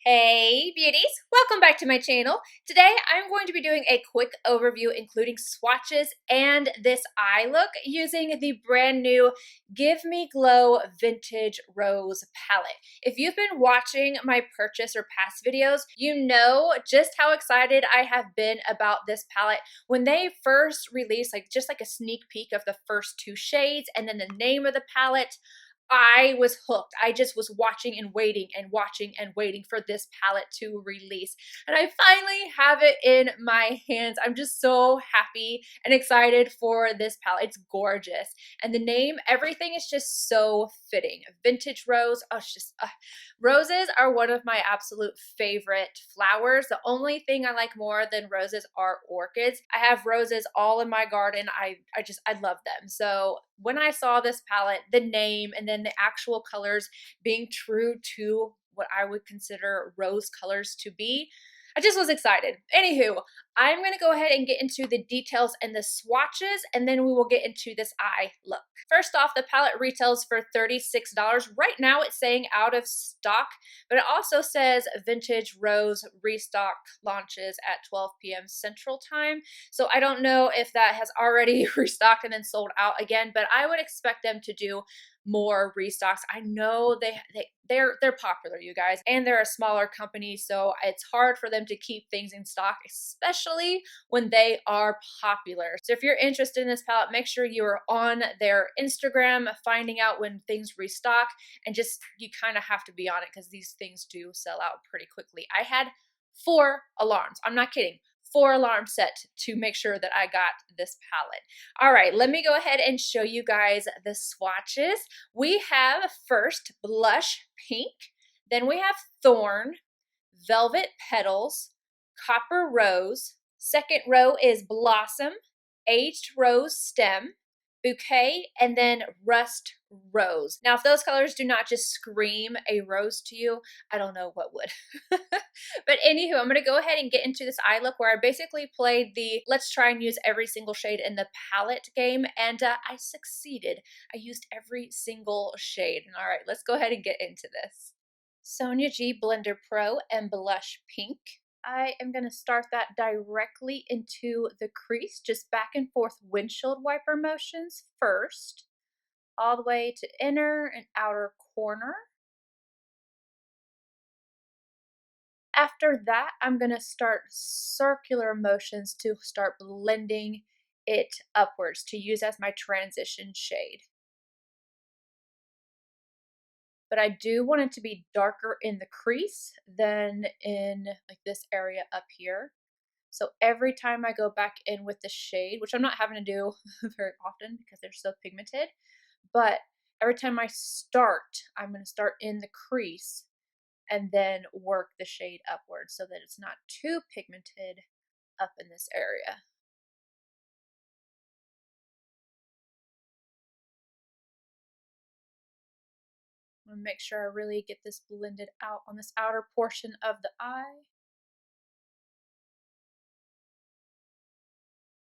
Hey beauties, welcome back to my channel. Today I'm going to be doing a quick overview including swatches and this eye look using the brand new Give Me Glow Vintage Rose palette. If you've been watching my purchase or past videos, you know just how excited I have been about this palette. When they first released just like a sneak peek of the first two shades and then the name of the palette, I was hooked. I just was watching and waiting and watching and waiting for this palette to release. And I finally have it in my hands. I'm just so happy and excited for this palette. It's gorgeous. And the name, everything is just so fitting. Vintage rose. Oh, it's just, roses are one of my absolute favorite flowers. The only thing I like more than roses are orchids. I have roses all in my garden. I love them. So when I saw this palette, the name and then the actual colors being true to what I would consider rose colors to be, I just was excited. Anywho, I'm going to go ahead and get into the details and the swatches, and then we will get into this eye look. First off, the palette retails for $36. Right now it's saying out of stock, but it also says Vintage Rose restock launches at 12 p.m. Central Time. So I don't know if that has already restocked and then sold out again, but I would expect them to do more restocks. I know they're popular, you guys, and they're a smaller company, so it's hard for them to keep things in stock, especially when they are popular. So if you're interested in this palette, make sure you are on their Instagram finding out when things restock, and just you kind of have to be on it because these things do sell out pretty quickly. I had 4 alarms. I'm not kidding. 4 alarms set to make sure that I got this palette. All right, let me go ahead and show you guys the swatches. We have first blush pink, then we have thorn, velvet petals, copper rose, second row is blossom, aged rose stem, bouquet, and then rust rose. Now, if those colors do not just scream a rose to you, I don't know what would. But anywho, I'm going to go ahead and get into this eye look where I basically played the let's try and use every single shade in the palette game, and I succeeded. I used every single shade. All right, let's go ahead and get into this. Sonia G Blender Pro and Blush Pink. I am going to start that directly into the crease, just back and forth windshield wiper motions first, all the way to inner and outer corner. After that, I'm going to start circular motions to start blending it upwards to use as my transition shade. But I do want it to be darker in the crease than in like this area up here. So every time I go back in with the shade, which I'm not having to do very often because they're so pigmented, but every time I start, I'm going to start in the crease and then work the shade upwards so that it's not too pigmented up in this area. I'm going to make sure I really get this blended out on this outer portion of the eye.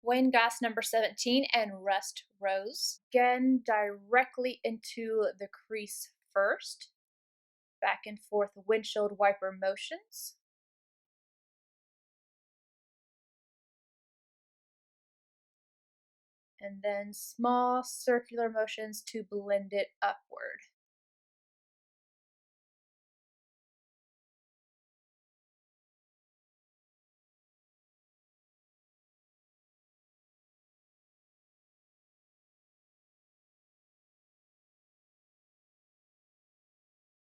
Wayne Goss number 17 and Rust Rose. Again, directly into the crease first. Back and forth windshield wiper motions. And then small circular motions to blend it upward.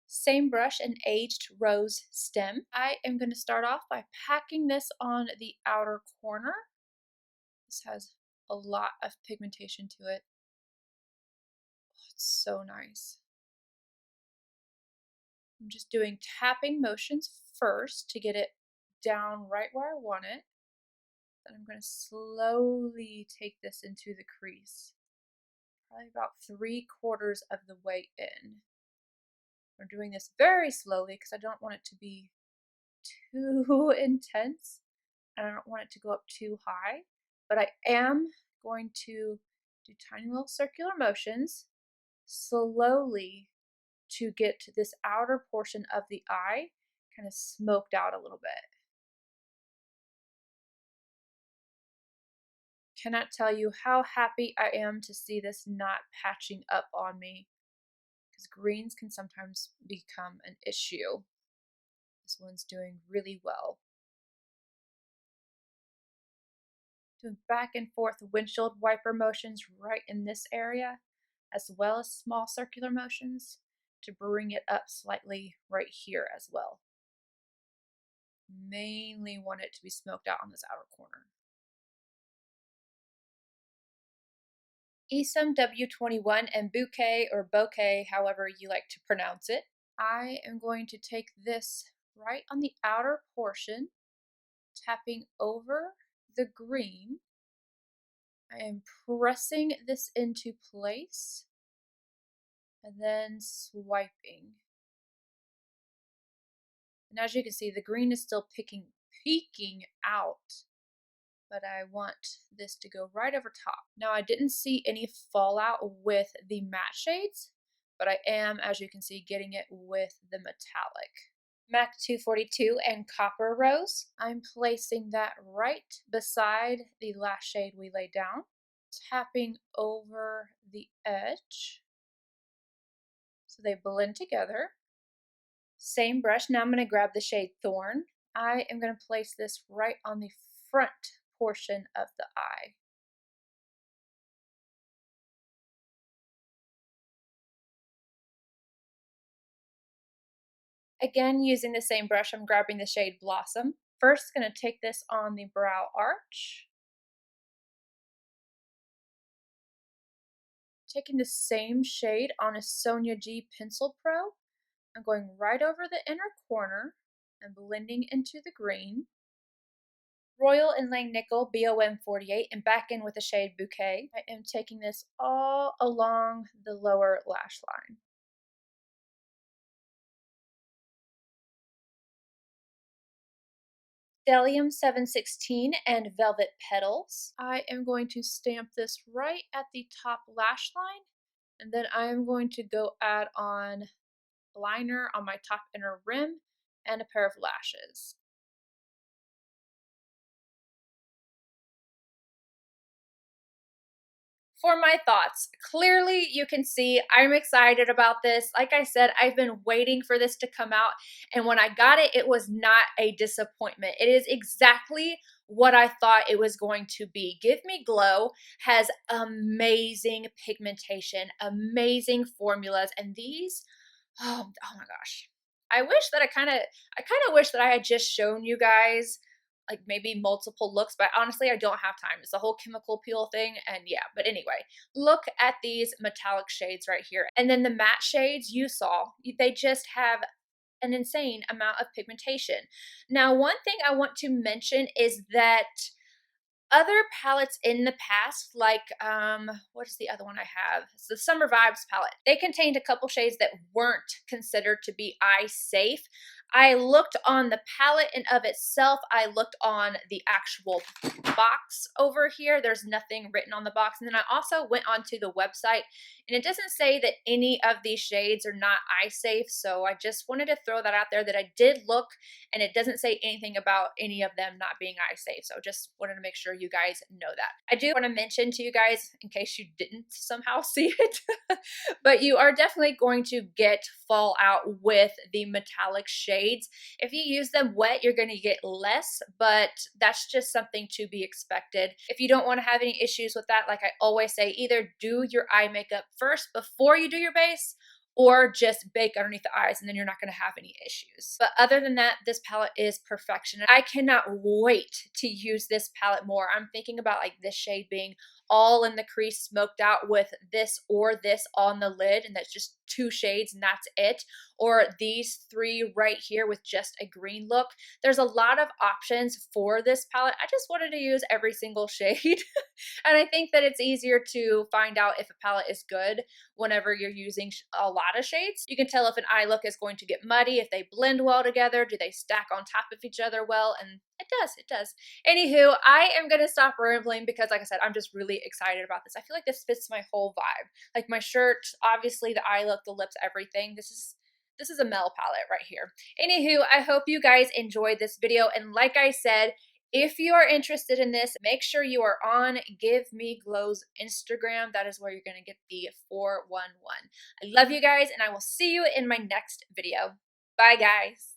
Same brush and aged rose stem. I am going to start off by packing this on the outer corner. This has a lot of pigmentation to it. Oh, it's so nice. I'm just doing tapping motions first to get it down right where I want it. Then I'm going to slowly take this into the crease. Probably about 3/4 of the way in. I'm doing this very slowly because I don't want it to be too intense and I don't want it to go up too high, but I am going to do tiny little circular motions slowly to get to this outer portion of the eye, kind of smoked out a little bit. Cannot tell you how happy I am to see this not patching up on me, because greens can sometimes become an issue. This one's doing really well. Doing back and forth windshield wiper motions right in this area, as well as small circular motions to bring it up slightly right here as well. Mainly want it to be smoked out on this outer corner. Esum W21 and bouquet, or bouquet, however you like to pronounce it. I am going to take this right on the outer portion, tapping over the green. I am pressing this into place and then swiping. And as you can see, the green is still peeking out, but I want this to go right over top. Now, I didn't see any fallout with the matte shades, but I am, as you can see, getting it with the metallic. MAC 242 and Copper Rose. I'm placing that right beside the last shade we laid down, tapping over the edge so they blend together. Same brush. Now I'm going to grab the shade Thorn. I am going to place this right on the front portion of the eye. Again, using the same brush, I'm grabbing the shade Blossom. First, going to take this on the brow arch. Taking the same shade on a Sonia G Pencil Pro. I'm going right over the inner corner and blending into the green. Royal Inlaying Nickel BOM 48 and back in with the shade Bouquet. I am taking this all along the lower lash line. Stellium 716 and Velvet Petals. I am going to stamp this right at the top lash line, and then I am going to go add on liner on my top inner rim and a pair of lashes. For my thoughts, clearly you can see I'm excited about this. Like I said, I've been waiting for this to come out, and when I got it, it was not a disappointment. It is exactly what I thought it was going to be. Give Me Glow has amazing pigmentation, amazing formulas, and these, oh my gosh. I wish that I kind of wish that I had just shown you guys like maybe multiple looks, but honestly I don't have time. It's the whole chemical peel thing, and yeah, but anyway, look at these metallic shades right here, and then the matte shades you saw, they just have an insane amount of pigmentation. Now, one thing I want to mention is that other palettes in the past, like what is the other one I have? It's the Summer Vibes palette. They contained a couple shades that weren't considered to be eye safe. I looked on the palette in of itself. I looked on the actual box over here. There's nothing written on the box. And then I also went onto the website, and it doesn't say that any of these shades are not eye safe. So I just wanted to throw that out there, that I did look, and it doesn't say anything about any of them not being eye safe. So just wanted to make sure you guys know that. I do want to mention to you guys, in case you didn't somehow see it, but you are definitely going to get fallout with the metallic shades. If you use them wet, you're going to get less, but that's just something to be expected. If you don't want to have any issues with that, like I always say, either do your eye makeup first before you do your base, or just bake underneath the eyes, and then you're not going to have any issues. But other than that, this palette is perfection. I cannot wait to use this palette more. I'm thinking about like this shade being all in the crease, smoked out with this or this on the lid, and that's just 2 shades and that's it. Or these 3 right here with just a green look. There's a lot of options for this palette. I just wanted to use every single shade. And I think that it's easier to find out if a palette is good whenever you're using a lot of shades. You can tell if an eye look is going to get muddy, if they blend well together, do they stack on top of each other well, and it does. Anywho, I am going to stop rambling because, like I said, I'm just really excited about this. I feel like this fits my whole vibe. Like my shirt, obviously the eye look, the lips, everything. This is This is a Mel palette right here. Anywho, I hope you guys enjoyed this video, and like I said, if you are interested in this, make sure you are on Give Me Glow's Instagram. That is where you're going to get the 411. I love you guys, and I will see you in my next video. Bye, guys.